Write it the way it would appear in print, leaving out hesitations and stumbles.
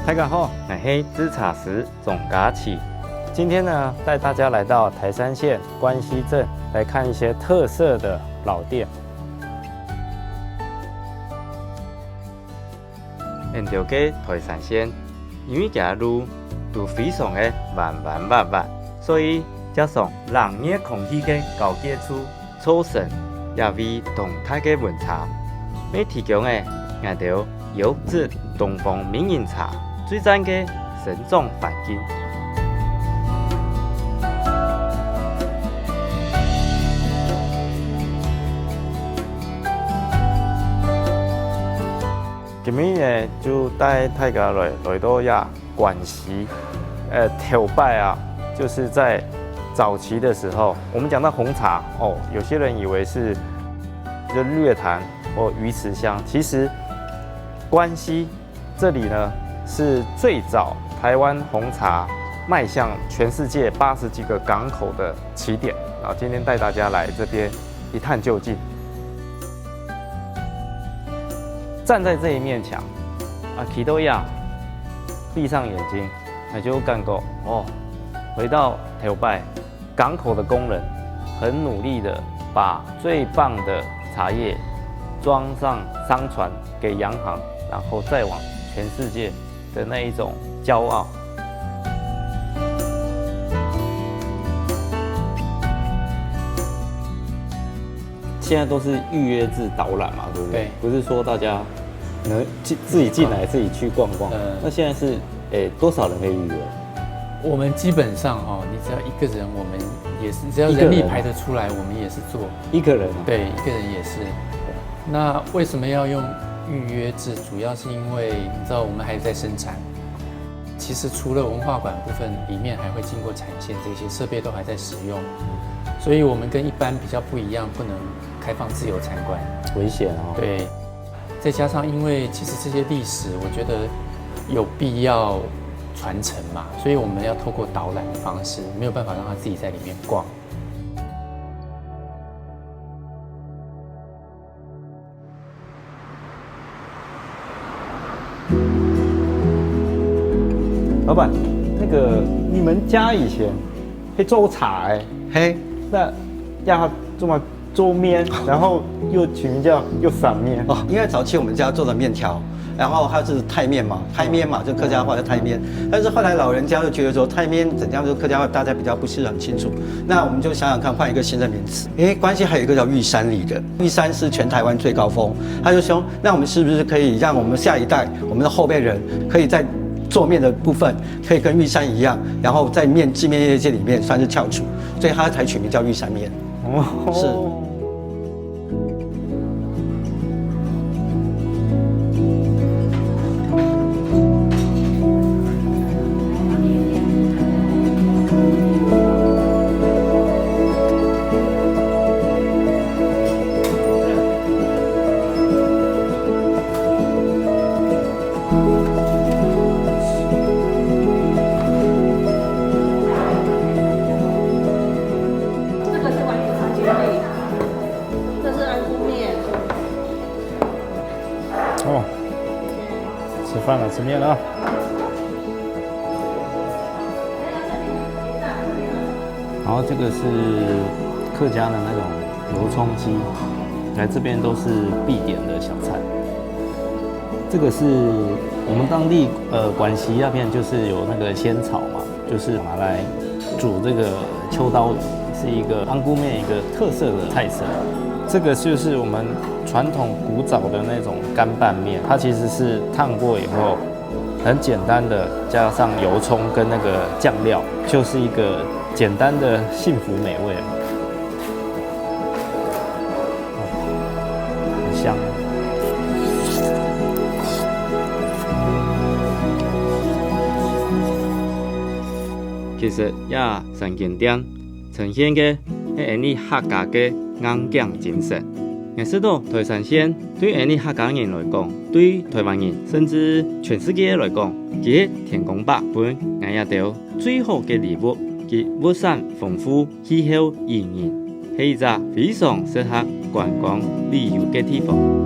大家好，我是制茶师总嘎起。今天呢，带大家来到台山县关西镇，来看一些特色的老店。沿着个台山县，因为行路都非常的弯，所以加上冷热空气的交接处，造成也为动态的温差。要提供的按照优质东方名饮茶最赞的生长环境。今日呢，就带大家来到关西，头拜啊，就是在早期的时候，我们讲到红茶哦，有些人以为是就日月潭或鱼池乡，其实关西这里呢是最早台湾红茶迈向全世界80几个港口的起点。然后今天带大家来这边一探究竟。站在这一面墙，起都一样，闭上眼睛，那就干够哦。回到头拜，港口的工人很努力的把最棒的茶叶装上商船给洋行，然后再往全世界的那一种骄傲。现在都是预约制导览嘛，对不对？不是说大家能自己进来自己去逛逛。那现在是多少人可以预约？我们基本上你只要一个人，我们也是只要人力排得出来，我们也是做一个人。对，一个人也是。那为什么要用预约制？主要是因为你知道我们还在生产。其实除了文化馆部分，里面还会经过产线，这些设备都还在使用，所以我们跟一般比较不一样，不能开放自由参观，危险哦。对，再加上因为其实这些历史，我觉得有必要传承嘛，所以我们要透过导览的方式，没有办法让他自己在里面逛。老板，那个你们家以前会做茶嘿，那要做嘛做面，然后又取名叫又散面哦，因为早期我们家做的面条，然后它是太面嘛，就客家话的太面。但是后来老人家就觉得说太面怎样，就客家话大家比较不是很清楚。那我们就想想看，换一个新的名词。因为关西还有一个叫玉山里的，玉山是全台湾最高峰。他就说，那我们是不是可以让我们下一代，我们的后辈人，可以在做面的部分可以跟玉山一样，然后在制面业界里面算是翘楚，所以他才取名叫玉山面。是。吃饭了，吃面了啊！然后这个是客家的那种油葱鸡，来这边都是必点的小菜。这个是我们当地关西那边就是有那个仙草嘛，就是拿来煮这个秋刀鱼，是一个安菇面一个特色的菜色。这个就是我们传统古早的那种干拌面，它其实是烫过以后，很简单的加上油葱跟那个酱料，就是一个简单的幸福美味，很香。其实也三间店呈现嘅係你客家嘅硬頸精神。我知道台山縣對你客家人來講，對台灣人甚至全世界來講，佢係天公伯本我也到最好嘅禮物，佢物產豐富，氣候宜人，係一個非常適合觀光旅遊嘅地方。